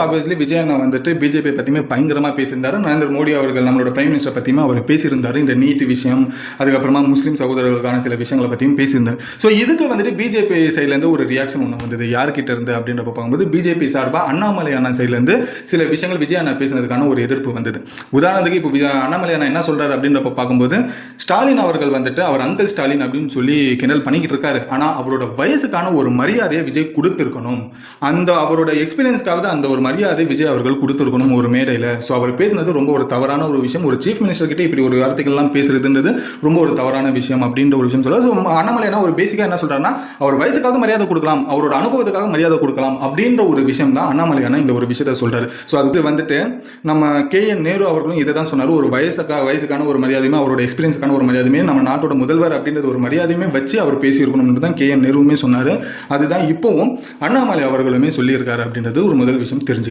Obviously Vijay அண்ணா வந்துட்டு BJP பற்றியுமே பயங்கரமாக பேசியிருந்தாரு. நரேந்திர மோடி அவர்கள் நம்மளோட பிரைம் மினிஸ்டர் பற்றியுமே அவர் பேசியிருந்தார். இந்த நீட் விஷயம், அதுக்கப்புறமா முஸ்லீம் சகோதரர்களுக்கான சில விஷயங்களை பற்றியும் பேசியிருந்தார். ஸோ இதுக்கு வந்துட்டு பிஜேபி சைட்லேருந்து ஒரு ரியாக்ஷன் ஒன்று வந்தது. யார்கிட்ட இருந்து அப்படின்றப்ப பார்க்கும்போது பிஜேபி சார்பாக அண்ணாமலை அண்ணா சைட்லேருந்து சில விஷயங்கள் விஜய் அண்ணா பேசினதுக்கான ஒரு எதிர்ப்பு வந்தது. உதாரணத்துக்கு இப்போ அண்ணாமலை அண்ணா என்ன சொல்றாரு அப்படின்றப்ப பார்க்கும்போது, ஸ்டாலின் அவர்கள் வந்துட்டு அவர் அங்கிள் ஸ்டாலின் அப்படின்னு சொல்லி கிண்டல் பண்ணிக்கிட்டு இருக்காரு. ஆனால் அவரோட வயசுக்கான ஒரு மரியாதையை விஜய் கொடுத்துருக்கணும். அந்த அவரோட எக்ஸ்பீரியன்ஸ்க்காக அந்த ஒரு மரியாதை விஜய் அவர்கள் கொடுத்துருக்கணும் ஒரு மேடையில். ஸோ அவர் பேசினது ரொம்ப ஒரு தவறான ஒரு விஷயம். ஒரு சீஃப் மினிஸ்டர் கிட்ட இப்படி ஒரு வார்த்தைகள்லாம் பேசுறதுன்றது ரொம்ப ஒரு தவறான விஷயம் அப்படின்ற ஒரு விஷயம் சொல்ல. ஸோ அண்ணாமலை என்ன ஒரு பேசிக்காக என்ன சொல்றாருன்னா, அவர் வயசுக்காக மரியாதை கொடுக்கலாம், அவரோட அனுபவத்துக்காக மரியாதை கொடுக்கலாம் அப்படின்ற ஒரு விஷயம் தான் அண்ணாமலை அண்ணா இந்த ஒரு விஷயத்த சொல்றாரு. ஸோ அதுக்கு வந்துட்டு நம்ம KN நேரு அவர்களும் இதை தான் சொன்னார். ஒரு வயசுக்கான ஒரு மரியாதையுமே அவரோட எக்ஸ்பீரியன்ஸ்க்கான ஒரு மரியாதையுமே நம்ம நாட்டோட முதல்வர் அப்படின்றது ஒரு மரியாதையுமே வச்சு அவர் பேசியிருக்கணும் தான் KN நேருவுமே சொன்னார். அதுதான் இப்போவும் அண்ணாமலை அவர்களுமே சொல்லியிருக்காரு அப்படின்றது ஒரு முதல் விஷயம் தெரியும்.